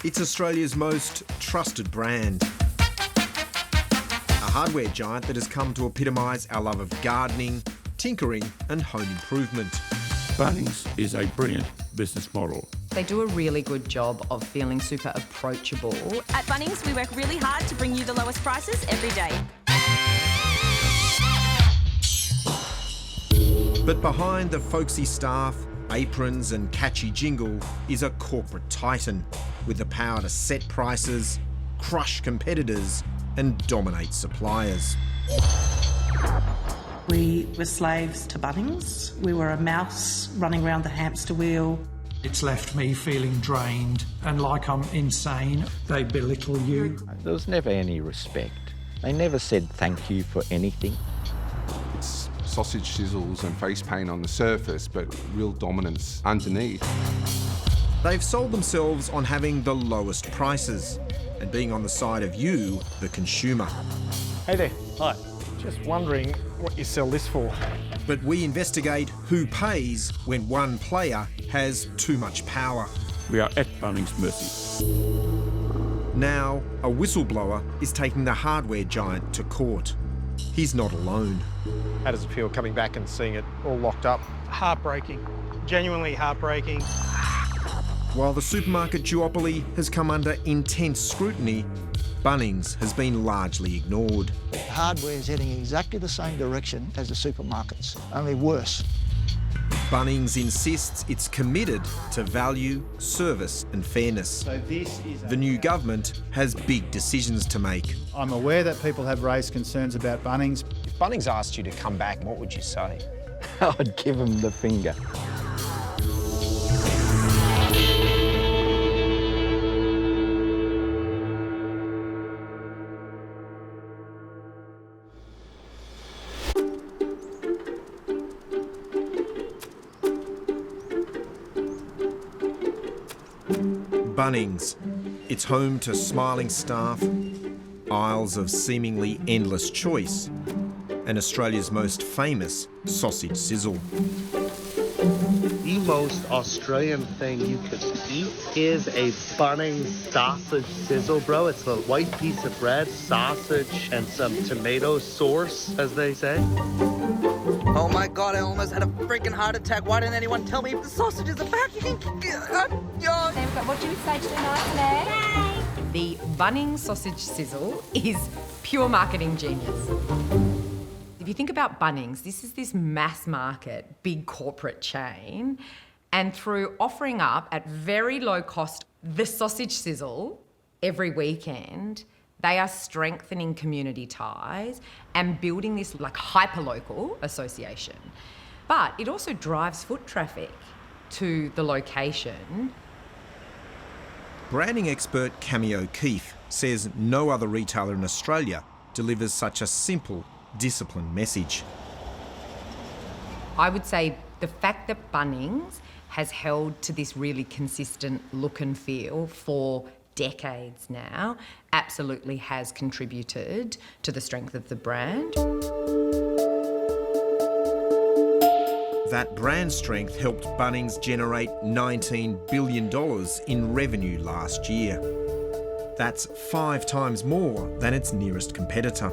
It's Australia's most trusted brand. A hardware giant that has come to epitomise our love of gardening, tinkering and home improvement. Bunnings is a brilliant business model. They do a really good job of feeling super approachable. At Bunnings, we work really hard to bring you the lowest prices every day. But behind the folksy staff, aprons and catchy jingle is a corporate titan with the power to set prices, crush competitors and dominate suppliers. We were slaves to Bunnings. We were a mouse running around the hamster wheel. It's left me feeling drained and like I'm insane. They belittle you. There was never any respect. They never said thank you for anything. It's sausage sizzles and face paint on the surface, but real dominance underneath. They've sold themselves on having the lowest prices and being on the side of you, the consumer. Hey there. Hi. Just wondering what you sell this for. But we investigate who pays when one player has too much power. We are at Bunnings' mercy. Now, a whistleblower is taking the hardware giant to court. He's not alone. How does it feel coming back and seeing it all locked up? Heartbreaking. Genuinely heartbreaking. While the supermarket duopoly has come under intense scrutiny, Bunnings has been largely ignored. Hardware is heading exactly the same direction as the supermarkets, only worse. Bunnings insists it's committed to value, service and fairness. The new government has big decisions to make. I'm aware that people have raised concerns about Bunnings. If Bunnings asked you to come back, what would you say? I'd give them the finger. Bunnings. It's home to smiling staff, aisles of seemingly endless choice, and Australia's most famous sausage sizzle. The most Australian thing you could eat is a Bunnings sausage sizzle, bro. It's a white piece of bread, sausage, and some tomato sauce, as they say. Oh my God, I almost had a freaking heart attack. Why didn't anyone tell me if the sausages are back? What do you say to the nice man? The Bunnings sausage sizzle is pure marketing genius. If you think about Bunnings, this is this mass market, big corporate chain, and through offering up at very low cost the sausage sizzle every weekend, they are strengthening community ties and building this like hyper-local association. But it also drives foot traffic to the location. Branding expert Cammy O'Keefe says no other retailer in Australia delivers such a simple, disciplined message. I would say the fact that Bunnings has held to this really consistent look and feel for decades now absolutely has contributed to the strength of the brand. That brand strength helped Bunnings generate $19 billion in revenue last year. That's 5 times more than its nearest competitor.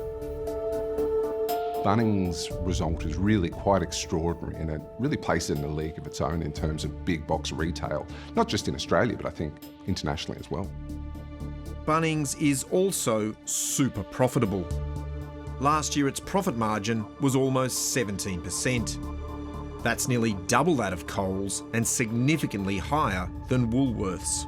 Bunnings' result is really quite extraordinary, and it really places it in a league of its own in terms of big box retail, not just in Australia, but I think internationally as well. Bunnings is also super profitable. Last year, its profit margin was almost 17%. That's nearly double that of Coles and significantly higher than Woolworths.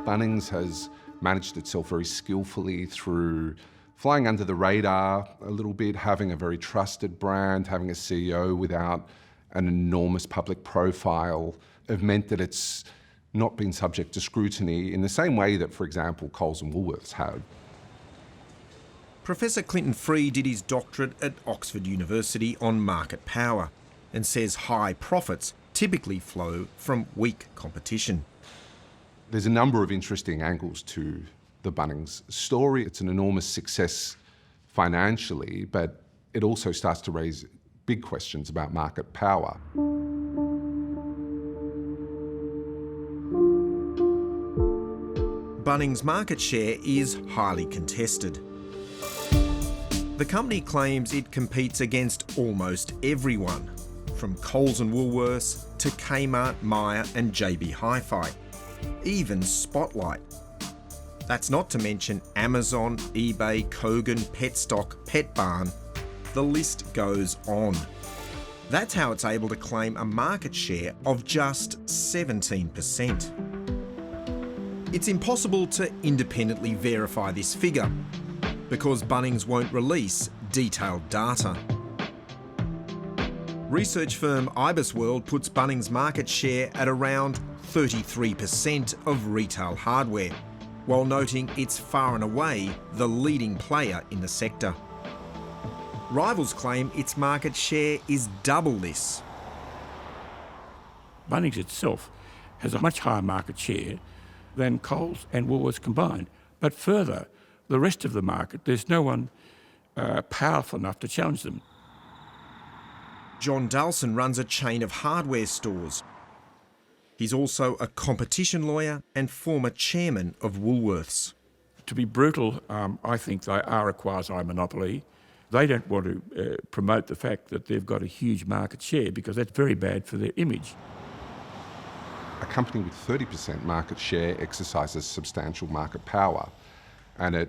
Bunnings has managed itself very skillfully through flying under the radar a little bit, having a very trusted brand, having a CEO without an enormous public profile, have meant that it's not been subject to scrutiny in the same way that, for example, Coles and Woolworths have. Professor Clinton Free did his doctorate at Oxford University on market power and says high profits typically flow from weak competition. There's a number of interesting angles to the Bunnings story. It's an enormous success financially, but it also starts to raise big questions about market power. Bunnings' market share is highly contested. The company claims it competes against almost everyone, from Coles and Woolworths to Kmart, Myer and JB Hi-Fi, even Spotlight. That's not to mention Amazon, eBay, Kogan, Petstock, Petbarn. The list goes on. That's how it's able to claim a market share of just 17%. It's impossible to independently verify this figure because Bunnings won't release detailed data. Research firm IBISWorld puts Bunnings' market share at around 33% of retail hardware, while noting it's far and away the leading player in the sector. Rivals claim its market share is double this. Bunnings itself has a much higher market share than Coles and Woolworths combined. But further, the rest of the market, there's no one powerful enough to challenge them. John Dalson runs a chain of hardware stores. He's also a competition lawyer and former chairman of Woolworths. To be brutal, I think they are a quasi-monopoly. They don't want to promote the fact that they've got a huge market share because that's very bad for their image. A company with 30% market share exercises substantial market power. And at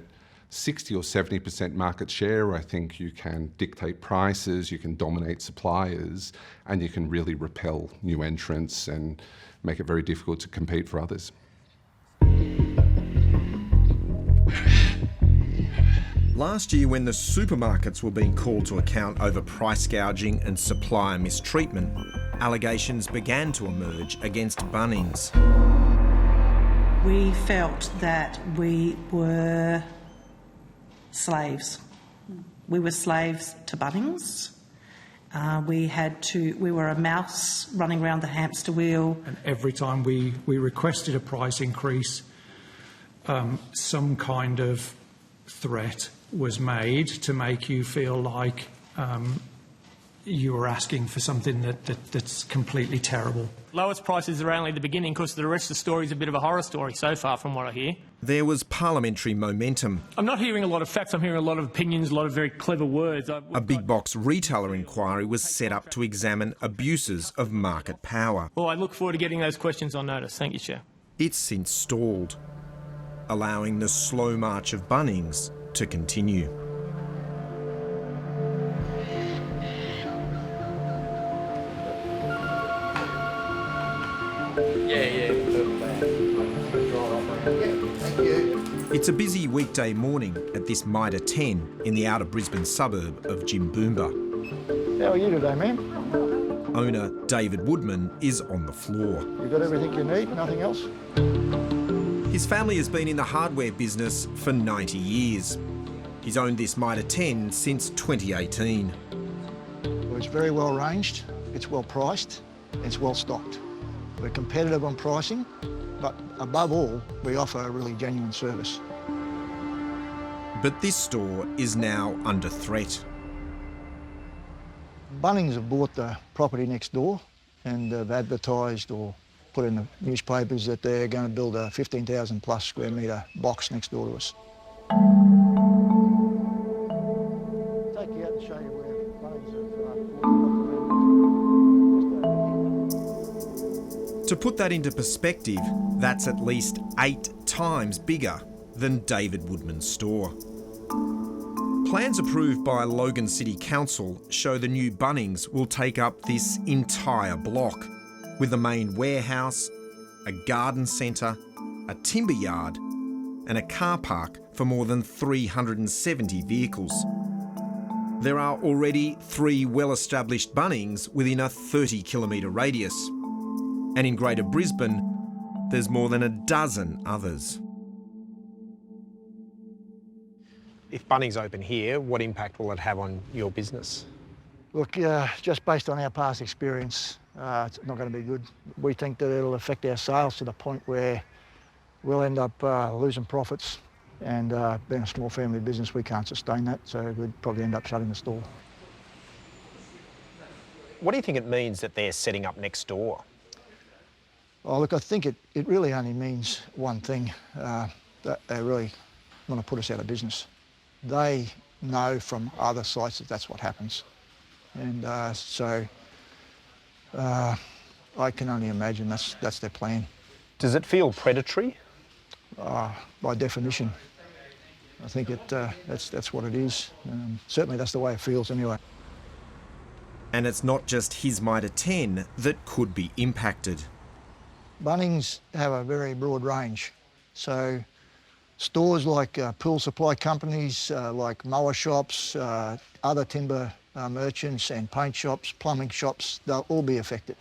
60 or 70% market share, I think you can dictate prices, you can dominate suppliers, and you can really repel new entrants and make it very difficult to compete for others. Last year, when the supermarkets were being called to account over price gouging and supplier mistreatment, allegations began to emerge against Bunnings. We felt that we were slaves. We were slaves to Bunnings. We were a mouse running around the hamster wheel. And every time we requested a price increase, some kind of threat was made to make you feel like you were asking for something that's completely terrible. Lowest prices are only the beginning because the rest of the story is a bit of a horror story so far from what I hear. There was parliamentary momentum. I'm not hearing a lot of facts, I'm hearing a lot of opinions, a lot of very clever words. A big box retailer inquiry was set up to examine abuses of market power. Well, I look forward to getting those questions on notice. Thank you, Chair. It's since stalled, allowing the slow march of Bunnings to continue. It's a busy weekday morning at this Mitre 10 in the outer Brisbane suburb of Jimboomba. How are you today, man? Owner David Woodman is on the floor. You got everything you need, nothing else? His family has been in the hardware business for 90 years. He's owned this Mitre 10 since 2018. Well, it's very well ranged, it's well priced, it's well stocked. We're competitive on pricing, but above all, we offer a really genuine service. But this store is now under threat. Bunnings have bought the property next door and have advertised or put in the newspapers that they're going to build a 15,000 plus square metre box next door to us. Take you out and show you where Bunnings To put that into perspective, that's at least 8 times bigger than David Woodman's store. Plans approved by Logan City Council show the new Bunnings will take up this entire block, with the main warehouse, a garden centre, a timber yard, and a car park for more than 370 vehicles. There are already 3 well-established Bunnings within a 30-kilometre radius. And in Greater Brisbane, there's more than a dozen others. If Bunnings open here, what impact will it have on your business? Look, just based on our past experience, it's not going to be good. We think that it'll affect our sales to the point where we'll end up losing profits, and being a small family business, we can't sustain that, so we'd probably end up shutting the store. What do you think it means that they're setting up next door? Oh, look, I think it really only means one thing. they really want to put us out of business. They know from other sites that that's what happens. And so I can only imagine that's their plan. Does it feel predatory? By definition. I think that's what it is. Certainly that's the way it feels anyway. And it's not just his Mitre 10 that could be impacted. Bunnings have a very broad range. So stores like pool supply companies, like mower shops, other timber merchants and paint shops, plumbing shops, they'll all be affected.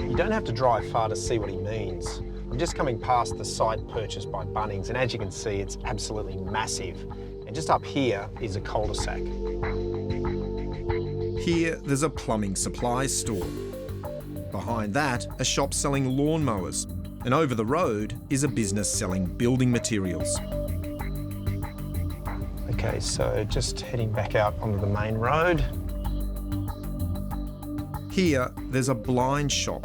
You don't have to drive far to see what he means. I'm just coming past the site purchased by Bunnings, and as you can see, it's absolutely massive. And just up here is a cul-de-sac. Here, there's a plumbing supplies store. Behind that, a shop selling lawnmowers. And over the road is a business selling building materials. Okay, so just heading back out onto the main road. Here, there's a blind shop,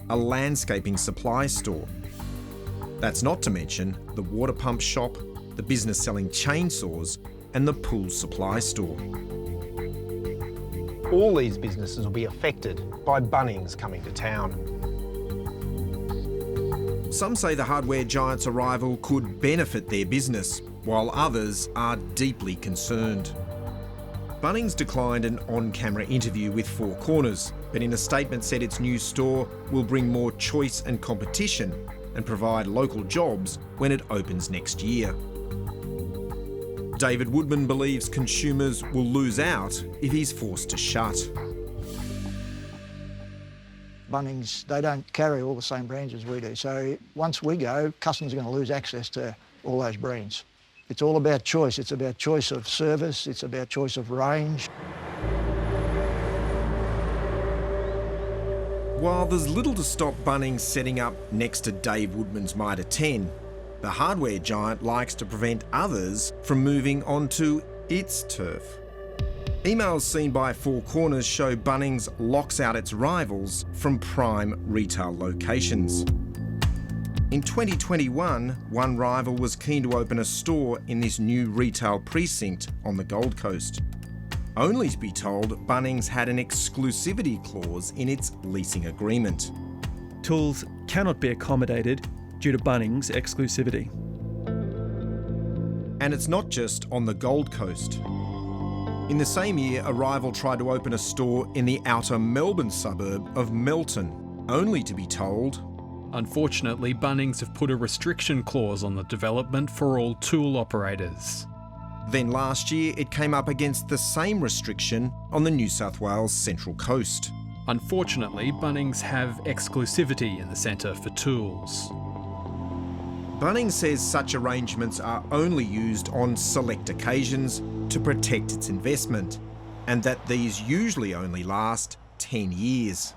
a landscaping supply store. That's not to mention the water pump shop, the business selling chainsaws, and the pool supply store. All these businesses will be affected by Bunnings coming to town. Some say the hardware giant's arrival could benefit their business, while others are deeply concerned. Bunnings declined an on-camera interview with Four Corners, but in a statement said its new store will bring more choice and competition and provide local jobs when it opens next year. David Woodman believes consumers will lose out if he's forced to shut. Bunnings, they don't carry all the same brands as we do. So once we go, customers are going to lose access to all those brands. It's all about choice. It's about choice of service. It's about choice of range. While there's little to stop Bunnings setting up next to Dave Woodman's Mitre 10, the hardware giant likes to prevent others from moving onto its turf. Emails seen by Four Corners show Bunnings locks out its rivals from prime retail locations. In 2021, one rival was keen to open a store in this new retail precinct on the Gold Coast, only to be told Bunnings had an exclusivity clause in its leasing agreement. Tools cannot be accommodated due to Bunnings' exclusivity. And it's not just on the Gold Coast. In the same year, a rival tried to open a store in the outer Melbourne suburb of Melton, only to be told, unfortunately, Bunnings have put a restriction clause on the development for all tool operators. Then last year, it came up against the same restriction on the New South Wales Central Coast. Unfortunately, Bunnings have exclusivity in the centre for tools. Bunnings says such arrangements are only used on select occasions to protect its investment, and that these usually only last 10 years.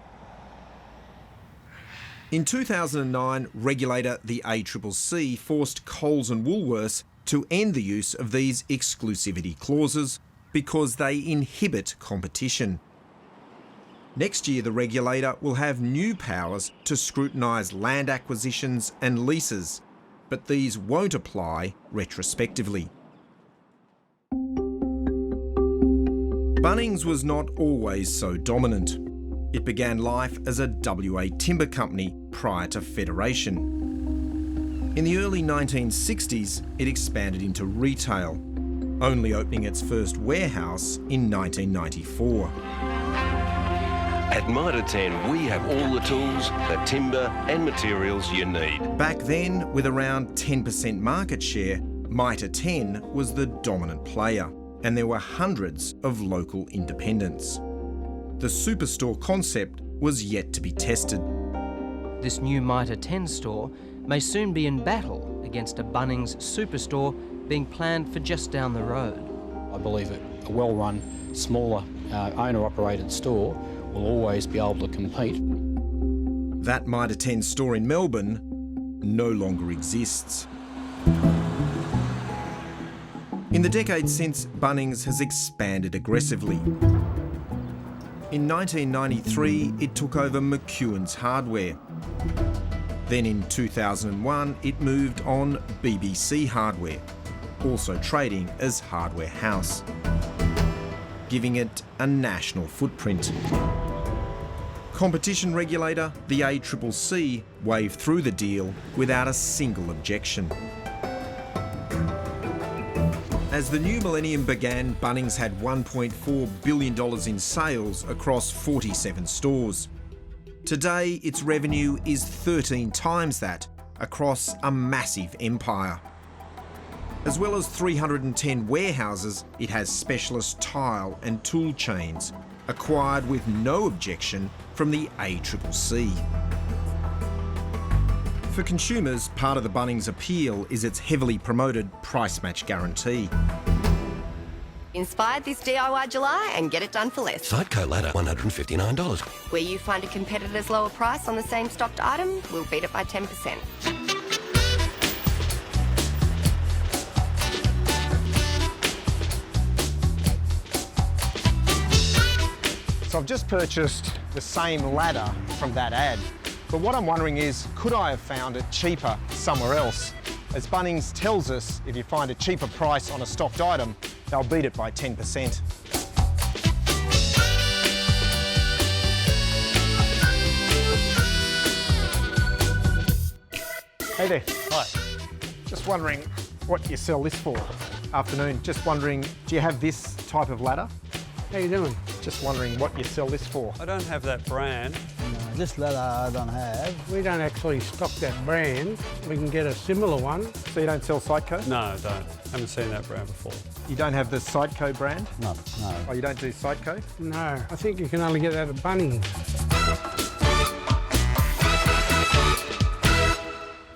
In 2009, regulator the ACCC forced Coles and Woolworths to end the use of these exclusivity clauses because they inhibit competition. Next year, the regulator will have new powers to scrutinise land acquisitions and leases, but these won't apply retrospectively. Bunnings was not always so dominant. It began life as a WA timber company prior to federation. In the early 1960s, it expanded into retail, only opening its first warehouse in 1994. At Mitre 10, we have all the tools, the timber and materials you need. Back then, with around 10% market share, Mitre 10 was the dominant player, and there were hundreds of local independents. The superstore concept was yet to be tested. This new Mitre 10 store may soon be in battle against a Bunnings superstore being planned for just down the road. I believe that a well-run, smaller, owner-operated store will always be able to compete. That Mitre 10 store in Melbourne no longer exists. In the decades since, Bunnings has expanded aggressively. In 1993, it took over McEwen's Hardware. Then in 2001, it moved on BBC Hardware, also trading as Hardware House, giving it a national footprint. Competition regulator, the ACCC, waved through the deal without a single objection. As the new millennium began, Bunnings had $1.4 billion in sales across 47 stores. Today, its revenue is 13 times that, across a massive empire. As well as 310 warehouses, it has specialist tile and tool chains, acquired with no objection from the ACCC. For consumers, part of the Bunnings appeal is its heavily promoted price match guarantee. Inspired this DIY July and get it done for less. Sideco ladder, $159. Where you find a competitor's lower price on the same stocked item, we'll beat it by 10%. So I've just purchased the same ladder from that ad. But what I'm wondering is, could I have found it cheaper somewhere else? As Bunnings tells us, if you find a cheaper price on a stocked item, they'll beat it by 10%. Hey there. Hi. Just wondering what you sell this for. Afternoon. Just wondering, do you have this type of ladder? How you doing? Just wondering what you sell this for. I don't have that brand. No, this ladder I don't have. We don't actually stock that brand. We can get a similar one. So you don't sell Sideco? No, I don't. Haven't seen that brand before. You don't have the Sideco brand? No. Oh, you don't do Sideco? No, I think you can only get that at Bunnings.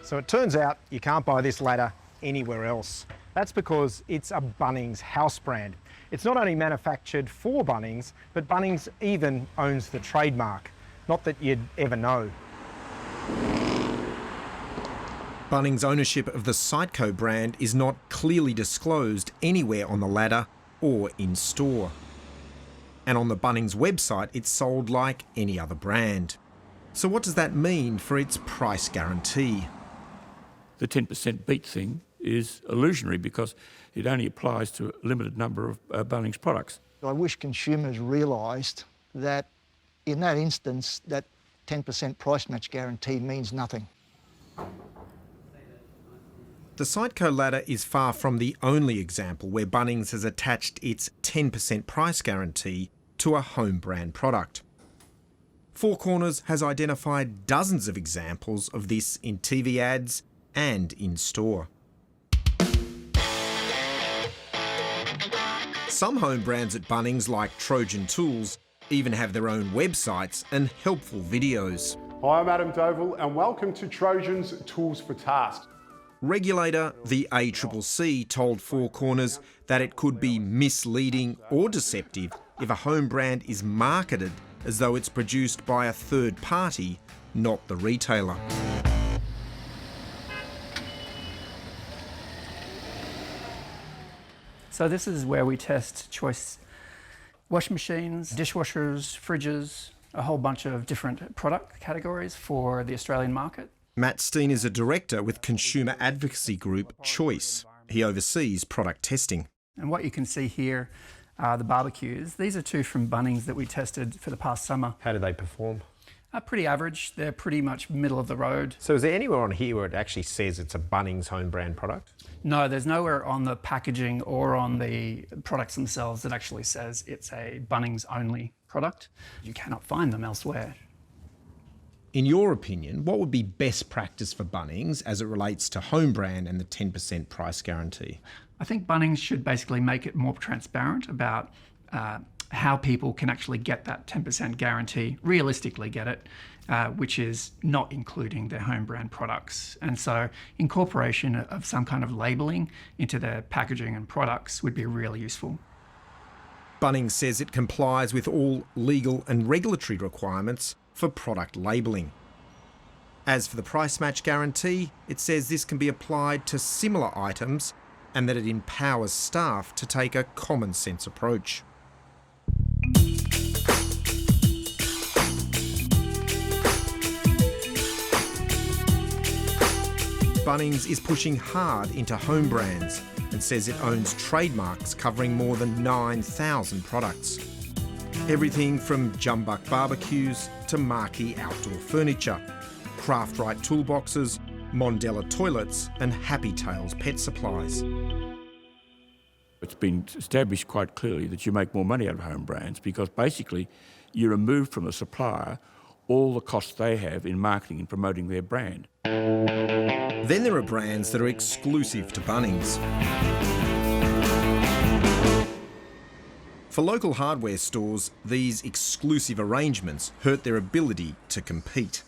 So it turns out you can't buy this ladder anywhere else. That's because it's a Bunnings house brand. It's not only manufactured for Bunnings, but Bunnings even owns the trademark. Not that you'd ever know. Bunnings' ownership of the Sideco brand is not clearly disclosed anywhere on the ladder or in store. And on the Bunnings website, it's sold like any other brand. So what does that mean for its price guarantee? The 10% beat thing is illusionary because it only applies to a limited number of Bunnings products. I wish consumers realised that in that instance, that 10% price match guarantee means nothing. The Sideco ladder is far from the only example where Bunnings has attached its 10% price guarantee to a home brand product. Four Corners has identified dozens of examples of this in TV ads and in store. Some home brands at Bunnings, like Trojan Tools, even have their own websites and helpful videos. Hi, I'm Adam Doval and welcome to Trojan's Tools for Tasks. Regulator, the ACCC, told Four Corners that it could be misleading or deceptive if a home brand is marketed as though it's produced by a third party, not the retailer. So this is where we test choice washing machines, dishwashers, fridges, a whole bunch of different product categories for the Australian market. Matt Steen is a director with consumer advocacy group Choice. He oversees product testing. And what you can see here are the barbecues. These are two from Bunnings that we tested for the past summer. How do they perform? Pretty average. They're pretty much middle of the road. So is there anywhere on here where it actually says it's a Bunnings home brand product? No, there's nowhere on the packaging or on the products themselves that actually says it's a Bunnings only product. You cannot find them elsewhere. In your opinion, what would be best practice for Bunnings as it relates to home brand and the 10% price guarantee? I think Bunnings should basically make it more transparent about how people can actually get that 10% guarantee, realistically get it, which is not including their home brand products. And so incorporation of some kind of labelling into their packaging and products would be really useful. Bunnings says it complies with all legal and regulatory requirements for product labelling. As for the price match guarantee, it says this can be applied to similar items and that it empowers staff to take a common sense approach. Bunnings is pushing hard into home brands and says it owns trademarks covering more than 9,000 products. Everything from Jumbuck barbecues to marquee outdoor furniture, Craft-Right toolboxes, Mondella toilets and Happy Tales pet supplies. It's been established quite clearly that you make more money out of home brands because basically you remove from the supplier all the costs they have in marketing and promoting their brand. Then there are brands that are exclusive to Bunnings. For local hardware stores, these exclusive arrangements hurt their ability to compete.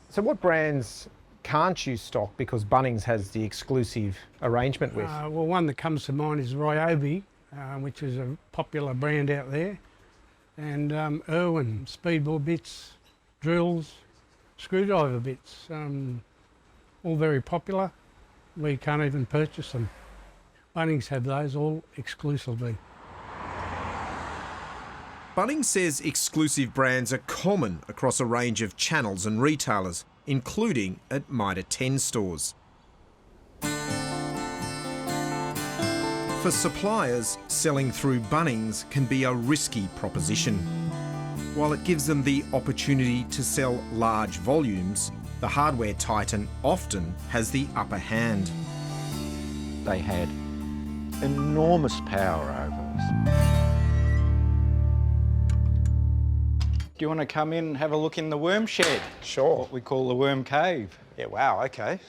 So what brands can't you stock because Bunnings has the exclusive arrangement with? Well, one that comes to mind is Ryobi, which is a popular brand out there, and Irwin, speedball bits, drills, screwdriver bits, all very popular. We can't even purchase them. Bunnings have those all exclusively. Bunnings says exclusive brands are common across a range of channels and retailers, including at Mitre 10 stores. For suppliers, selling through Bunnings can be a risky proposition. While it gives them the opportunity to sell large volumes, the hardware titan often has the upper hand. They had enormous power over us. Do you want to come in and have a look in the worm shed? Sure. What we call the worm cave. Yeah, wow, okay.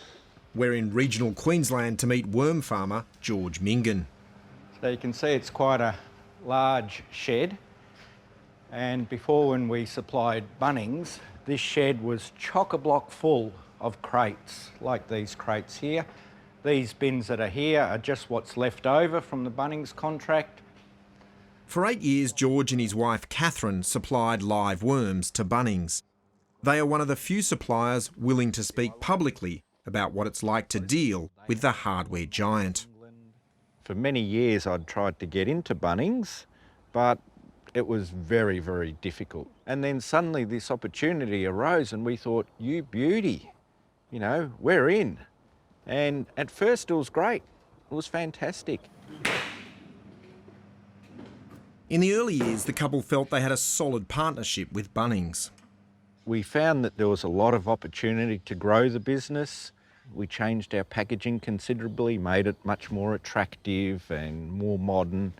We're in regional Queensland to meet worm farmer George Mingan. So you can see it's quite a large shed. And before, when we supplied Bunnings, this shed was chock-a-block full of crates, like these crates here. These bins that are here are just what's left over from the Bunnings contract. For 8 years, George and his wife Catherine supplied live worms to Bunnings. They are one of the few suppliers willing to speak publicly about what it's like to deal with the hardware giant. For many years I'd tried to get into Bunnings, but it was very, very difficult. And then suddenly this opportunity arose and we thought, you beauty, you know, we're in. And at first it was great. It was fantastic. In the early years, the couple felt they had a solid partnership with Bunnings. We found that there was a lot of opportunity to grow the business. We changed our packaging considerably, made it much more attractive and more modern.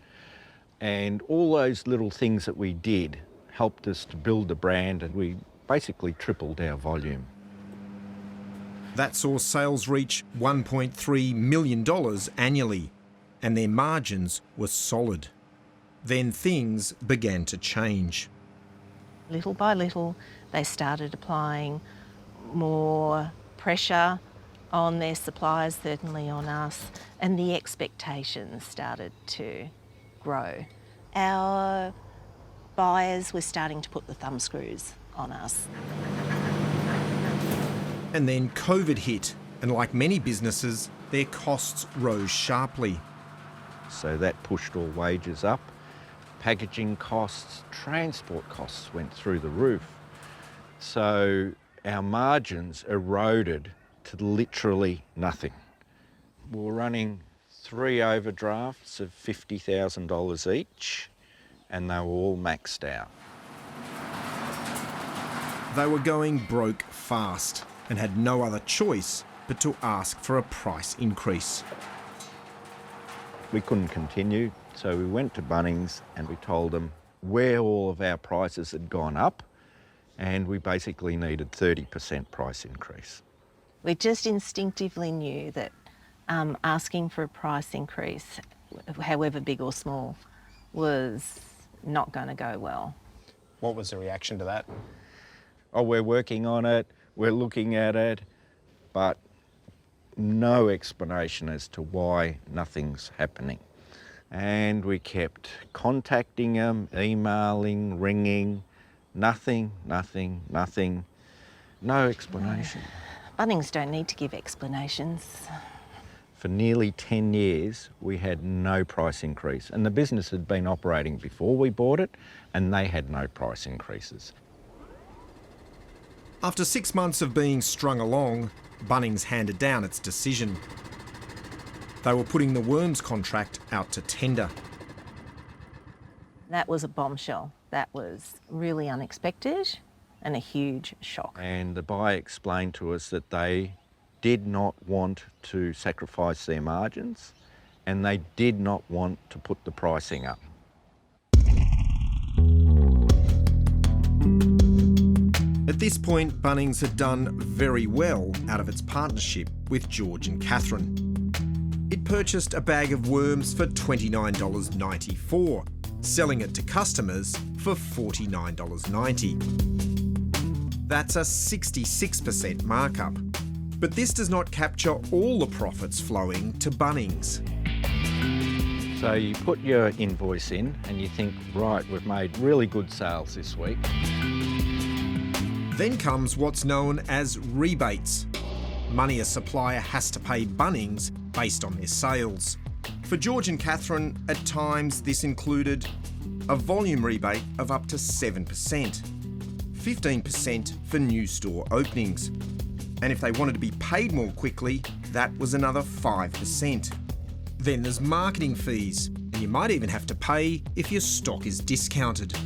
And all those little things that we did helped us to build the brand, and we basically tripled our volume. That saw sales reach $1.3 million annually, and their margins were solid. Then things began to change. Little by little, they started applying more pressure on their suppliers, certainly on us, and the expectations started to grow. Our buyers were starting to put the thumbscrews on us. And then COVID hit, and like many businesses, their costs rose sharply. So that pushed all wages up. Packaging costs, transport costs went through the roof. So our margins eroded to literally nothing. We were running 3 overdrafts of $50,000 each, and they were all maxed out. They were going broke fast and had no other choice but to ask for a price increase. We couldn't continue, so we went to Bunnings and we told them where all of our prices had gone up, and we basically needed 30% price increase. We just instinctively knew that asking for a price increase, however big or small, was not going to go well. What was the reaction to that? Oh, we're working on it, we're looking at it, but no explanation as to why nothing's happening. And we kept contacting them, emailing, ringing, nothing, no explanation. Bunnings don't need to give explanations. For nearly 10 years, we had no price increase, and the business had been operating before we bought it, and they had no price increases. After 6 months of being strung along, Bunnings handed down its decision. They were putting the worms contract out to tender. That was a bombshell. That was really unexpected and a huge shock. And the buyer explained to us that they did not want to sacrifice their margins and they did not want to put the pricing up. At this point, Bunnings had done very well out of its partnership with George and Catherine. It purchased a bag of worms for $29.94, selling it to customers for $49.90. That's a 66% markup. But this does not capture all the profits flowing to Bunnings. So you put your invoice in and you think, right, we've made really good sales this week. Then comes what's known as rebates. Money a supplier has to pay Bunnings based on their sales. For George and Catherine, at times this included a volume rebate of up to 7%, 15% for new store openings. And if they wanted to be paid more quickly, that was another 5%. Then there's marketing fees, and you might even have to pay if your stock is discounted.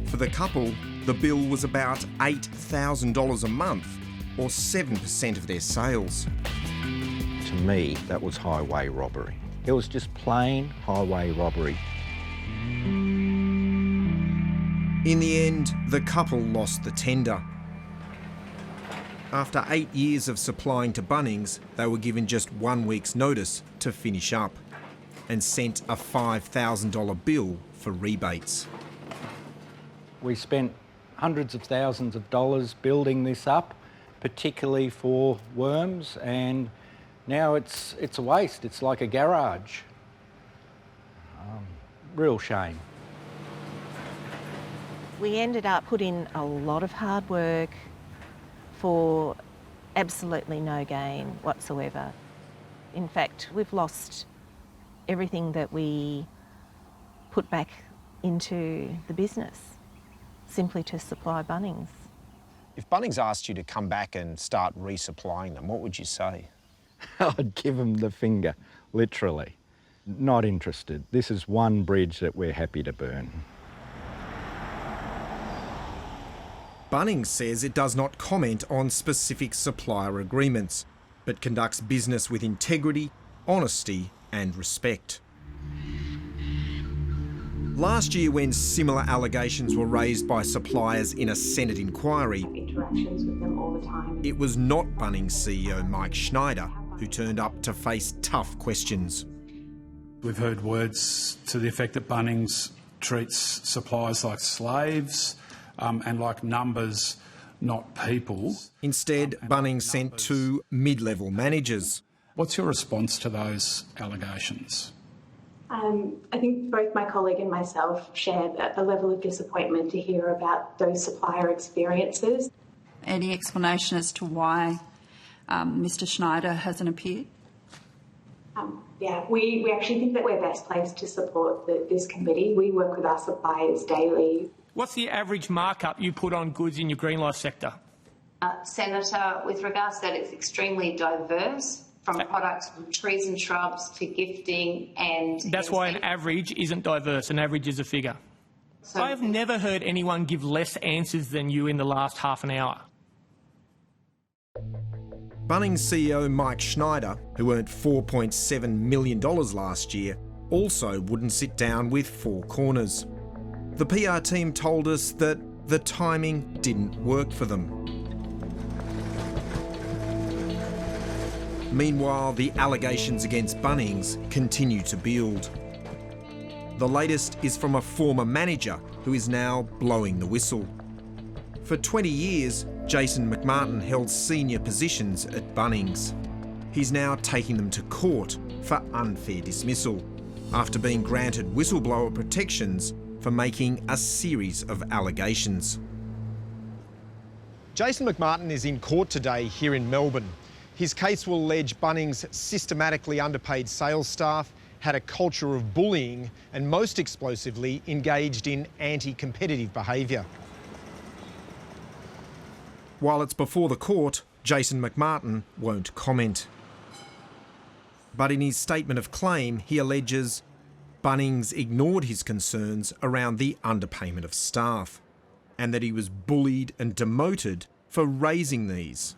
For the couple, the bill was about $8,000 a month, or 7% of their sales. To me, that was highway robbery. It was just plain highway robbery. In the end, the couple lost the tender. After 8 years of supplying to Bunnings, they were given just 1 week's notice to finish up and sent a $5,000 bill for rebates. We spent hundreds of thousands of dollars building this up, particularly for worms, and now it's a waste. It's like a garage. Real shame. We ended up putting a lot of hard work for absolutely no gain whatsoever. In fact, we've lost everything that we put back into the business simply to supply Bunnings. If Bunnings asked you to come back and start resupplying them, what would you say? I'd give them the finger, literally. Not interested. This is one bridge that we're happy to burn. Bunnings says it does not comment on specific supplier agreements, but conducts business with integrity, honesty and respect. Last year, when similar allegations were raised by suppliers in a Senate inquiry, interactions with them all the time. It was not Bunnings CEO Mike Schneider who turned up to face tough questions. We've heard words to the effect that Bunnings treats suppliers like slaves and like numbers, not people. Instead, Bunnings sent 2 mid-level managers. What's your response to those allegations? I think both my colleague and myself shared a level of disappointment to hear about those supplier experiences. Any explanation as to why Mr. Schneider hasn't appeared? Yeah, we actually think that we're best placed to support this committee. We work with our suppliers daily. What's the average markup you put on goods in your green life sector? Senator, with regards to that, it's extremely diverse, from products from trees and shrubs to gifting and... That's why an average isn't diverse. An average is a figure. So I have never heard anyone give less answers than you in the last half an hour. Bunnings CEO Mike Schneider, who earned $4.7 million last year, also wouldn't sit down with Four Corners. The PR team told us that the timing didn't work for them. Meanwhile, the allegations against Bunnings continue to build. The latest is from a former manager who is now blowing the whistle. For 20 years, Jason McMartin held senior positions at Bunnings. He's now taking them to court for unfair dismissal after being granted whistleblower protections for making a series of allegations. Jason McMartin is in court today here in Melbourne. His case will allege Bunnings systematically underpaid sales staff, had a culture of bullying and, most explosively, engaged in anti-competitive behaviour. While it's before the court, Jason McMartin won't comment. But in his statement of claim, he alleges Bunnings ignored his concerns around the underpayment of staff and that he was bullied and demoted for raising these.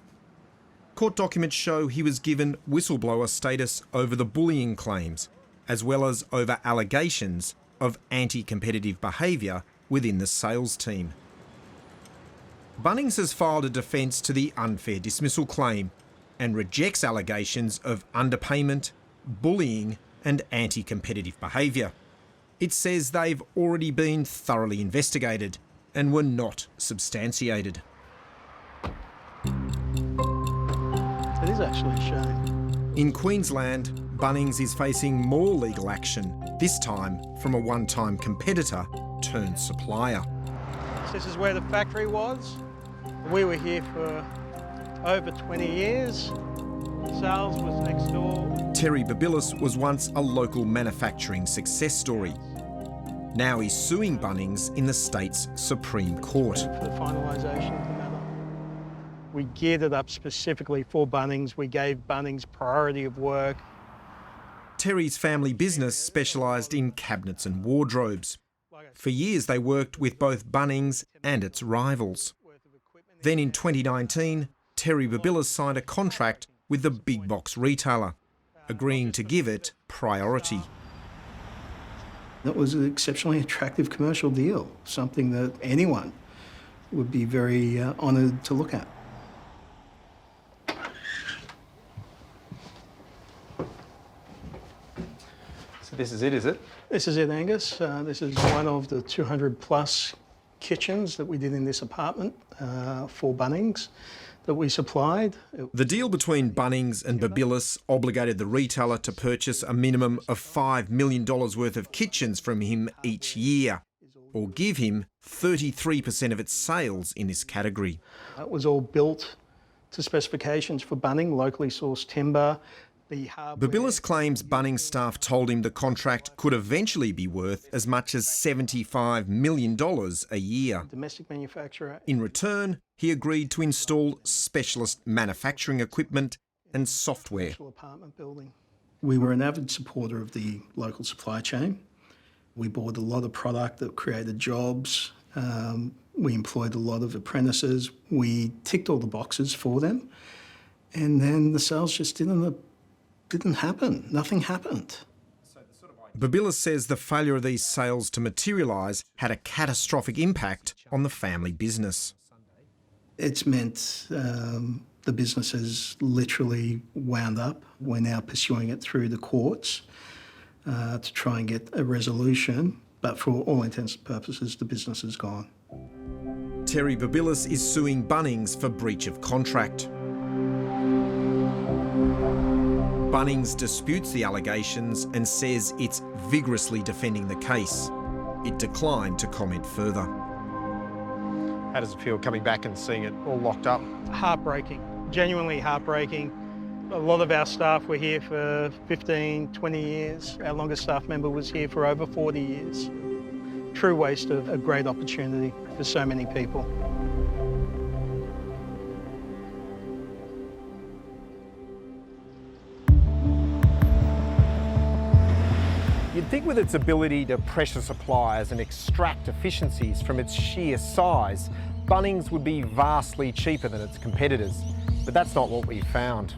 Court documents show he was given whistleblower status over the bullying claims, as well as over allegations of anti-competitive behaviour within the sales team. Bunnings has filed a defence to the unfair dismissal claim and rejects allegations of underpayment, bullying and anti-competitive behaviour. It says they've already been thoroughly investigated and were not substantiated. It is actually a shame. In Queensland, Bunnings is facing more legal action, this time from a one-time competitor turned supplier. This is where the factory was. We were here for over 20 years. Sales was next door. Terry Babilis was once a local manufacturing success story. Now he's suing Bunnings in the state's Supreme Court. For the finalisation of the matter. We geared it up specifically for Bunnings. We gave Bunnings priority of work. Terry's family business specialised in cabinets and wardrobes. For years they worked with both Bunnings and its rivals. Then in 2019, Terry Babilis signed a contract with the big box retailer, agreeing to give it priority. That was an exceptionally attractive commercial deal, something that anyone would be very honoured to look at. So this is it, is it? This is it, Angus. This is one of the 200 plus kitchens that we did in this apartment for Bunnings that we supplied. The deal between Bunnings and Babilis obligated the retailer to purchase a minimum of $5 million worth of kitchens from him each year, or give him 33% of its sales in this category. It was all built to specifications for Bunnings, locally sourced timber. Babilis claims Bunnings staff told him the contract could eventually be worth as much as $75 million a year. Domestic manufacturer. In return, he agreed to install specialist manufacturing equipment and software. Apartment building. We were an avid supporter of the local supply chain. We bought a lot of product that created jobs. We employed a lot of apprentices. We ticked all the boxes for them. And then the sales just didn't happen. Nothing happened. Babilis says the failure of these sales to materialise had a catastrophic impact on the family business. It's meant the business has literally wound up. We're now pursuing it through the courts to try and get a resolution, but for all intents and purposes, the business is gone. Terry Babilis is suing Bunnings for breach of contract. Bunnings disputes the allegations and says it's vigorously defending the case. It declined to comment further. How does it feel coming back and seeing it all locked up? Heartbreaking, genuinely heartbreaking. A lot of our staff were here for 15, 20 years. Our longest staff member was here for over 40 years. True waste of a great opportunity for so many people. You'd think with its ability to pressure suppliers and extract efficiencies from its sheer size, Bunnings would be vastly cheaper than its competitors. But that's not what we found.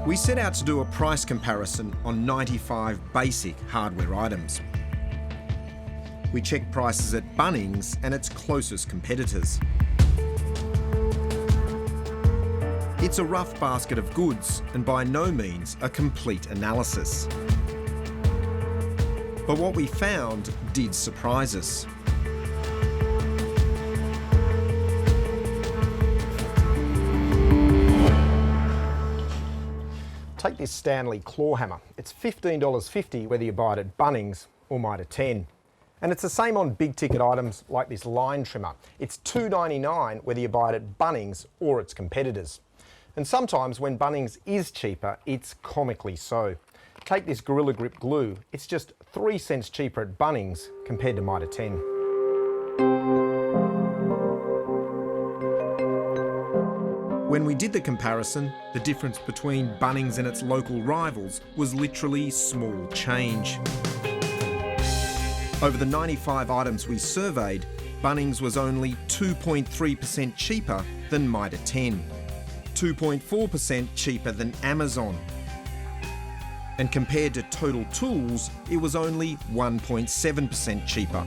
We set out to do a price comparison on 95 basic hardware items. We checked prices at Bunnings and its closest competitors. It's a rough basket of goods and by no means a complete analysis. But what we found did surprise us. Take this Stanley claw hammer. It's $15.50 whether you buy it at Bunnings or Mitre 10. And it's the same on big ticket items like this line trimmer. It's $2.99 whether you buy it at Bunnings or its competitors. And sometimes when Bunnings is cheaper, it's comically so. Take this Gorilla Grip glue. It's just 3 cents cheaper at Bunnings compared to Mitre 10. When we did the comparison, the difference between Bunnings and its local rivals was literally small change. Over the 95 items we surveyed, Bunnings was only 2.3% cheaper than Mitre 10, 2.4% cheaper than Amazon. And compared to Total Tools, it was only 1.7% cheaper.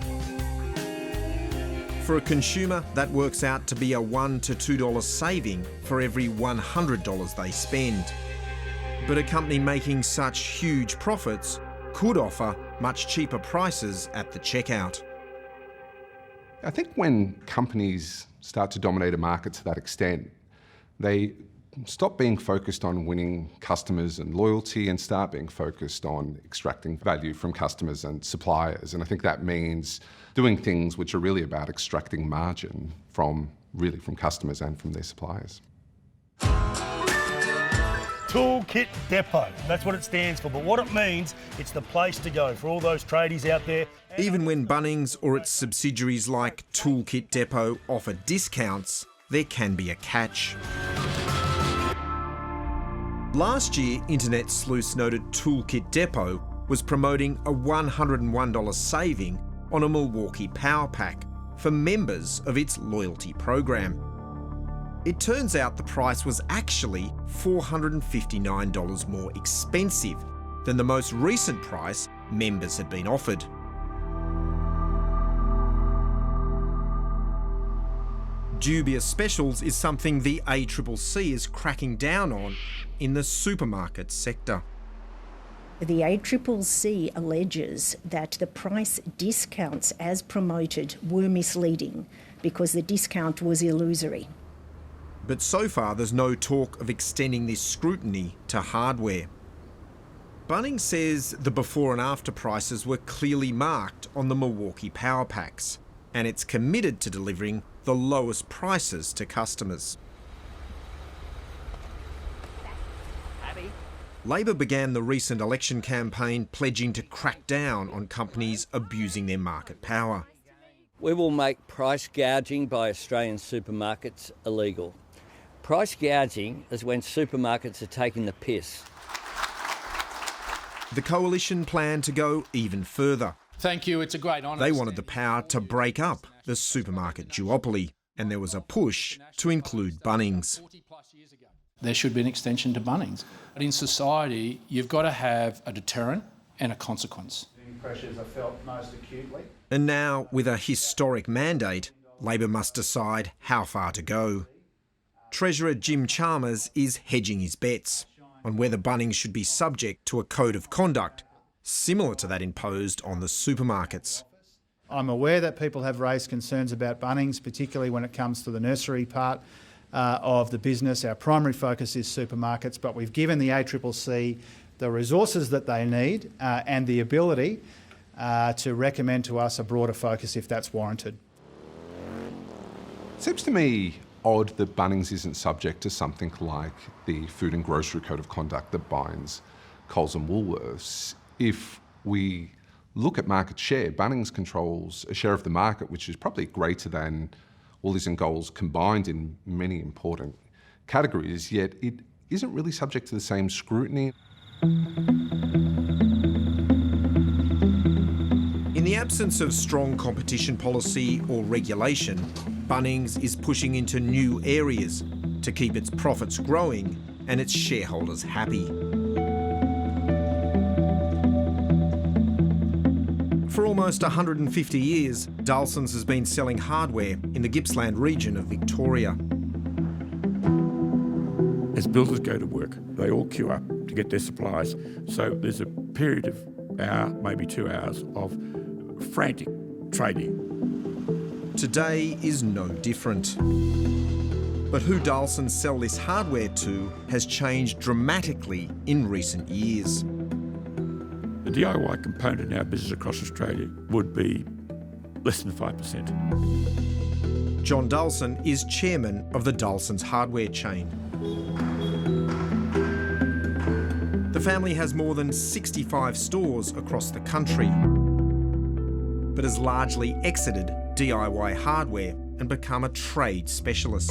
For a consumer, that works out to be a $1 to $2 saving for every $100 they spend. But a company making such huge profits could offer much cheaper prices at the checkout. I think when companies start to dominate a market to that extent, they stop being focused on winning customers and loyalty and start being focused on extracting value from customers and suppliers. And I think that means doing things which are really about extracting margin from customers and from their suppliers. Toolkit Depot, that's what it stands for, but what it means, it's the place to go for all those tradies out there. Even when Bunnings or its subsidiaries like Toolkit Depot offer discounts, there can be a catch. Last year, Internet sleuths noted Toolkit Depot was promoting a $101 saving on a Milwaukee Power Pack for members of its loyalty program. It turns out the price was actually $459 more expensive than the most recent price members had been offered. Dubious specials is something the ACCC is cracking down on in the supermarket sector. The ACCC alleges that the price discounts as promoted were misleading because the discount was illusory. But so far there's no talk of extending this scrutiny to hardware. Bunnings says the before and after prices were clearly marked on the Milwaukee Power Packs, and it's committed to delivering the lowest prices to customers. Labor began the recent election campaign pledging to crack down on companies abusing their market power. We will make price gouging by Australian supermarkets illegal. Price gouging is when supermarkets are taking the piss. The coalition planned to go even further. Thank you, it's a great honour. They wanted the power to break up the supermarket duopoly, and there was a push to include Bunnings. There should be an extension to Bunnings. But in society, you've got to have a deterrent and a consequence. Pressures are felt most acutely. And now, with a historic mandate, Labor must decide how far to go. Treasurer Jim Chalmers is hedging his bets on whether Bunnings should be subject to a code of conduct similar to that imposed on the supermarkets. I'm aware that people have raised concerns about Bunnings, particularly when it comes to the nursery part of the business. Our primary focus is supermarkets, but we've given the ACCC the resources that they need and the ability to recommend to us a broader focus if that's warranted. It seems to me odd that Bunnings isn't subject to something like the Food and Grocery Code of Conduct that binds Coles and Woolworths. If we look at market share, Bunnings controls a share of the market which is probably greater than Woolies and Coles combined in many important categories, yet it isn't really subject to the same scrutiny. In the absence of strong competition policy or regulation, Bunnings is pushing into new areas to keep its profits growing and its shareholders happy. For almost 150 years, Dalsons has been selling hardware in the Gippsland region of Victoria. As builders go to work, they all queue up to get their supplies. So there's a period of hour, maybe 2 hours, of frantic trading. Today is no different. But who Dalsons sell this hardware to has changed dramatically in recent years. The DIY component in our business across Australia would be less than 5%. John Dalson is chairman of the Dalsons hardware chain. The family has more than 65 stores across the country, but has largely exited DIY hardware and become a trade specialist.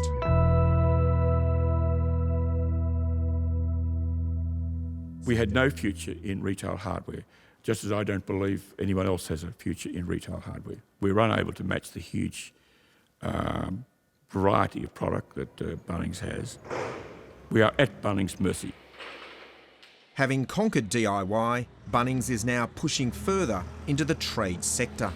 We had no future in retail hardware, just as I don't believe anyone else has a future in retail hardware. We're unable to match the huge variety of product that Bunnings has. We are at Bunnings' mercy. Having conquered DIY, Bunnings is now pushing further into the trade sector.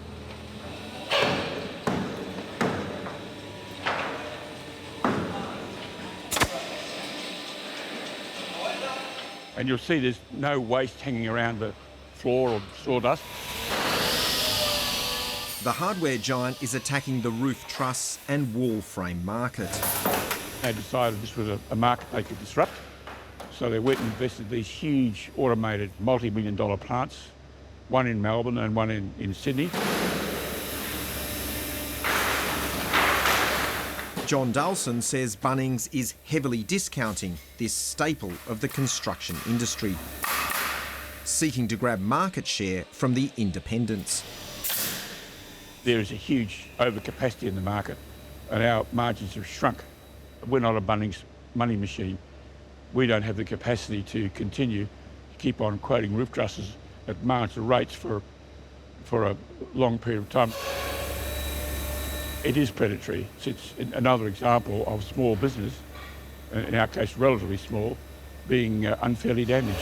And you'll see there's no waste hanging around the floor or sawdust. The hardware giant is attacking the roof truss and wall frame market. They decided this was a market they could disrupt, so they went and invested these huge automated multi-million-dollar plants, one in Melbourne and one in Sydney. John Dawson says Bunnings is heavily discounting this staple of the construction industry, seeking to grab market share from the independents. There is a huge overcapacity in the market and our margins have shrunk. We're not a Bunnings money machine. We don't have the capacity to continue to keep on quoting roof trusses at marginal rates for a long period of time. It is predatory. It's another example of small business, in our case relatively small, being unfairly damaged.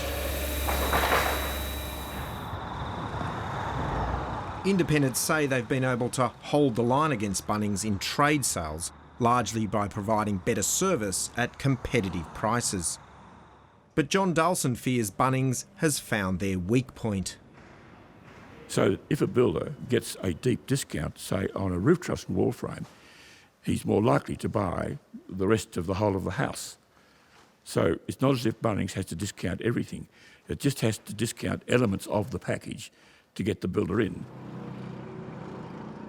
Independents say they've been able to hold the line against Bunnings in trade sales, largely by providing better service at competitive prices. But John Dawson fears Bunnings has found their weak point. So if a builder gets a deep discount, say on a roof truss and wall frame, he's more likely to buy the rest of the whole of the house. So it's not as if Bunnings has to discount everything. It just has to discount elements of the package to get the builder in.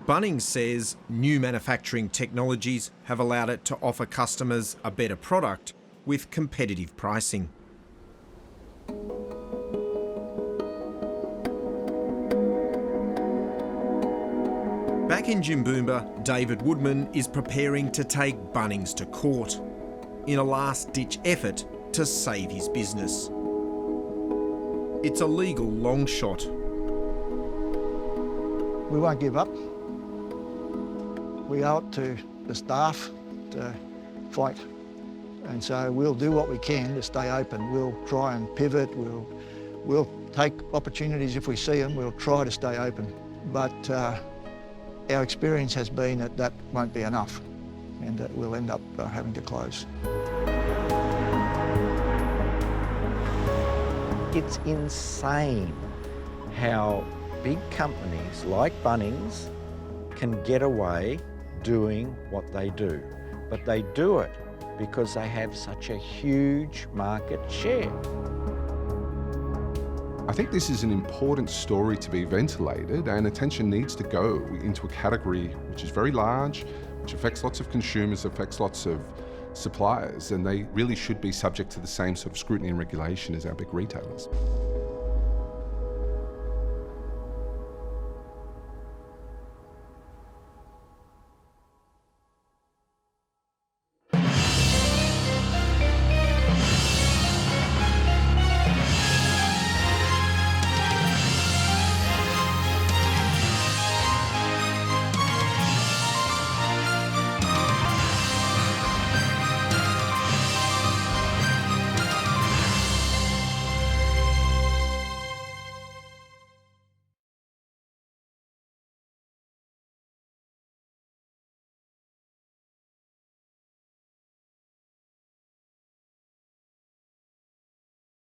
Bunnings says new manufacturing technologies have allowed it to offer customers a better product with competitive pricing. Back in Jimboomba, David Woodman is preparing to take Bunnings to court in a last-ditch effort to save his business. It's a legal long shot. We won't give up. We owe it to the staff to fight. And so we'll do what we can to stay open. We'll try and pivot. We'll take opportunities if we see them. We'll try to stay open. But our experience has been that that won't be enough and that we'll end up having to close. It's insane how big companies like Bunnings can get away doing what they do. But they do it because they have such a huge market share. I think this is an important story to be ventilated, and attention needs to go into a category which is very large, which affects lots of consumers, affects lots of suppliers, and they really should be subject to the same sort of scrutiny and regulation as our big retailers.